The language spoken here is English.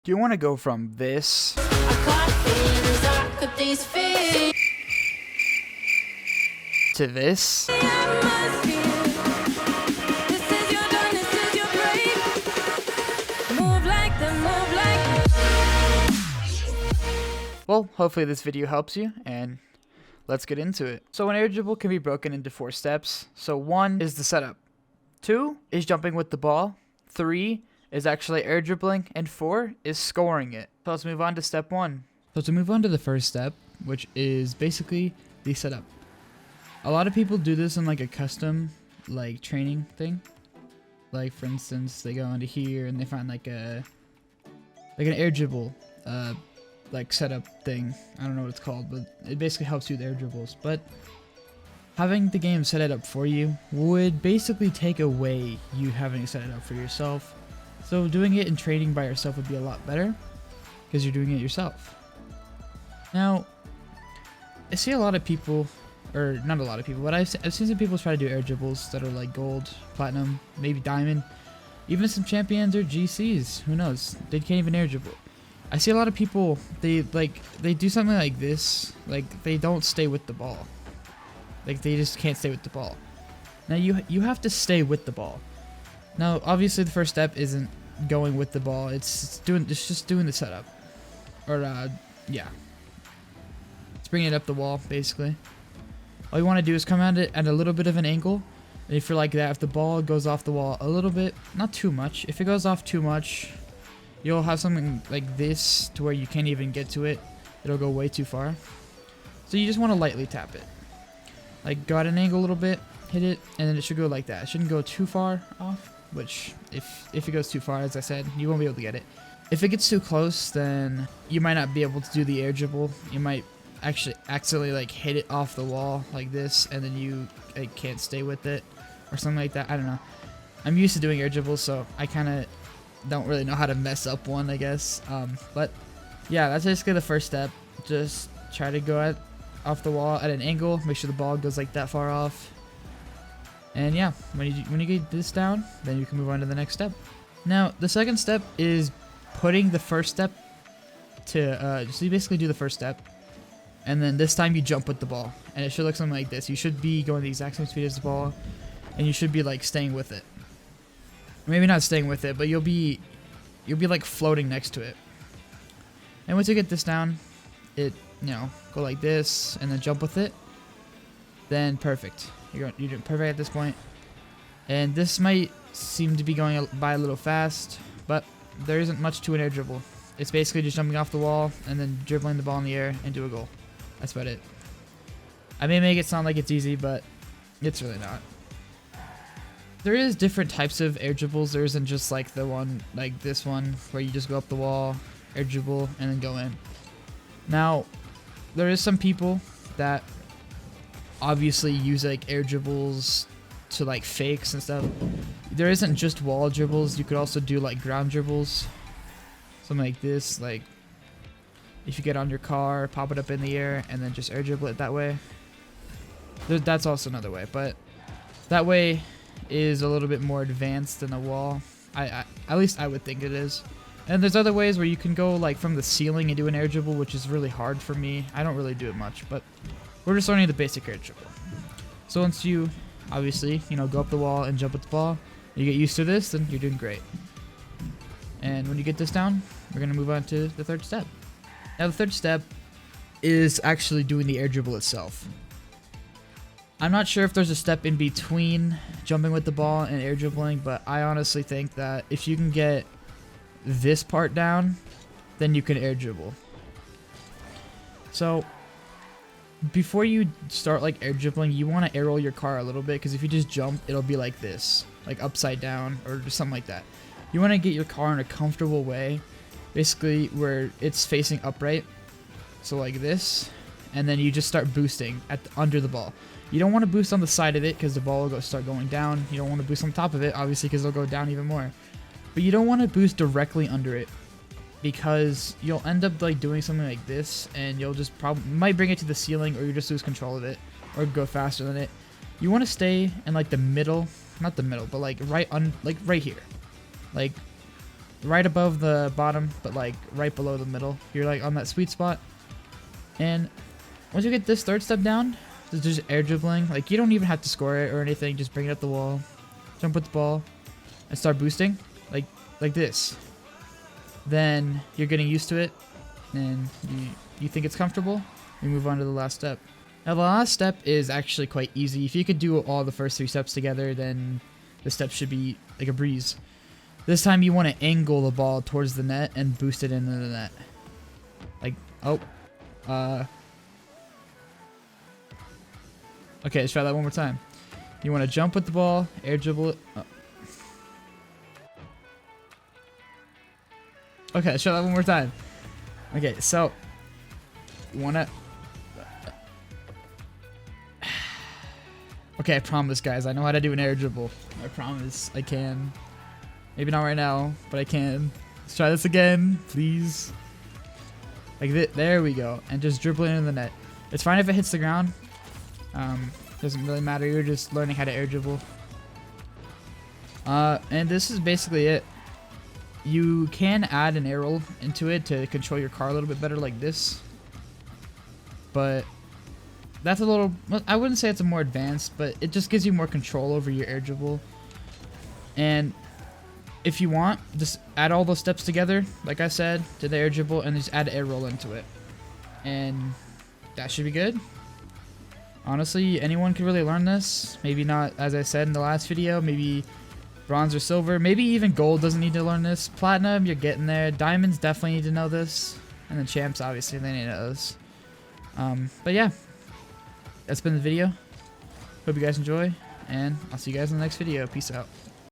Do you want to go from this to this? Well, hopefully this video helps you, and let's get into it. So an air dribble can be broken into 4 steps. So 1 is the setup, 2 is jumping with the ball, 3 is actually air dribbling, and 4 is scoring it. So let's move on to step 1. So to move on to the first step, which is basically the setup. A lot of people do this in like a custom like training thing. Like for instance, they go into here and they find like an air dribble like setup thing. I don't know what it's called, but it basically helps you with air dribbles. But having the game set it up for you would basically take away you having to set it up for yourself. So doing it in training by yourself would be a lot better because you're doing it yourself. Now, I see a lot of people, or not a lot of people, but I've seen some people try to do air dribbles that are like gold, platinum, maybe diamond, even some champions or GCs. Who knows? They can't even air dribble. I see a lot of people, they do something like this, like they don't stay with the ball. Like they just can't stay with the ball. Now you have to stay with the ball. Now obviously the first step isn't going with the ball, it's just doing the setup. Or yeah. It's bringing it up the wall basically. All you want to do is come at it at a little bit of an angle. And if you're like that, if the ball goes off the wall a little bit, not too much. If it goes off too much, you'll have something like this to where you can't even get to it. It'll go way too far. So you just want to lightly tap it. Like go at an angle a little bit, hit it, and then it should go like that. It shouldn't go too far off, which if it goes too far, as I said, you won't be able to get it. If it gets too close, then you might not be able to do the air dribble. You might actually accidentally like hit it off the wall like this, and then you like, can't stay with it or something like that. I don't know. I'm used to doing air dribbles, so I kind of don't really know how to mess up one, I guess. But yeah, that's basically the first step. Just try to go off the wall at an angle. Make sure the ball goes like that far off. And yeah, when you get this down, then you can move on to the next step. Now, the second step is putting the first step to so you basically do the first step, and then this time you jump with the ball, and it should look something like this. You should be going the exact same speed as the ball, and you should be like staying with it. Maybe not staying with it, but you'll be like floating next to it. And once you get this down, it go like this and then jump with it. Then perfect. You're doing perfect at this point. And this might seem to be going by a little fast, but there isn't much to an air dribble. It's basically just jumping off the wall and then dribbling the ball in the air into a goal. That's about it. I may make it sound like it's easy, but it's really not. There is different types of air dribbles. There isn't just like the one, like this one, where you just go up the wall, air dribble, and then go in. Now, there is some people that obviously use like air dribbles to like fakes and stuff. There isn't just wall dribbles. You could also do like ground dribbles. Something like this, like if you get on your car, pop it up in the air, and then just air dribble it that way. That's also another way, but that way is a little bit more advanced than a wall. At least I would think it is. And there's other ways where you can go like from the ceiling and do an air dribble, which is really hard for me. I don't really do it much, but we're just learning the basic air dribble. So once you obviously go up the wall and jump with the ball, you get used to this, then you're doing great. And when you get this down, we're gonna move on to the third step. Now the third step is actually doing the air dribble itself. I'm not sure if there's a step in between jumping with the ball and air dribbling, but I honestly think that if you can get this part down, then you can air dribble. So before you start like air dribbling, you want to air roll your car a little bit, because if you just jump, it'll be like this, like upside down or just something like that. You want to get your car in a comfortable way, basically where it's facing upright, so like this, and then you just start boosting under the ball. You don't want to boost on the side of it because the ball will start going down. You don't want to boost on top of it, obviously, because it'll go down even more. But you don't want to boost directly under it, because you'll end up like doing something like this, and you'll just might bring it to the ceiling, or you just lose control of it, or go faster than it. You want to stay in like the middle, not the middle, but like right here, like right above the bottom, but like right below the middle. You're like on that sweet spot. And once you get this third step down, it's just air dribbling. Like you don't even have to score it or anything. Just bring it up the wall, jump with the ball, and start boosting like this. Then you're getting used to it, and you think it's comfortable. We move on to the last step. Now the last step is actually quite easy. If you could do all the first 3 steps together, then the step should be like a breeze. This time you want to angle the ball towards the net and boost it into the net. Like, oh. Okay, let's try that one more time. You want to jump with the ball, air dribble it. Oh. Okay, let's try that one more time. Okay, so you want to... Okay, I promise, guys. I know how to do an air dribble. I promise I can. Maybe not right now, but I can. Let's try this again, please. Like that. There we go. And just dribble it in the net. It's fine if it hits the ground. Doesn't really matter. You're just learning how to air dribble. And this is basically it. You can add an arrow into it to control your car a little bit better, like this. But that's a little... I wouldn't say it's a more advanced, but it just gives you more control over your air dribble. And if you want, just add all those steps together, like I said, to the air dribble, and just add air roll into it. And that should be good. Honestly, anyone could really learn this. Maybe not, as I said in the last video, maybe bronze or silver. Maybe even gold doesn't need to learn this. Platinum, you're getting there. Diamonds definitely need to know this. And the champs, obviously, they need to know this. But yeah, that's been the video. Hope you guys enjoy, and I'll see you guys in the next video. Peace out.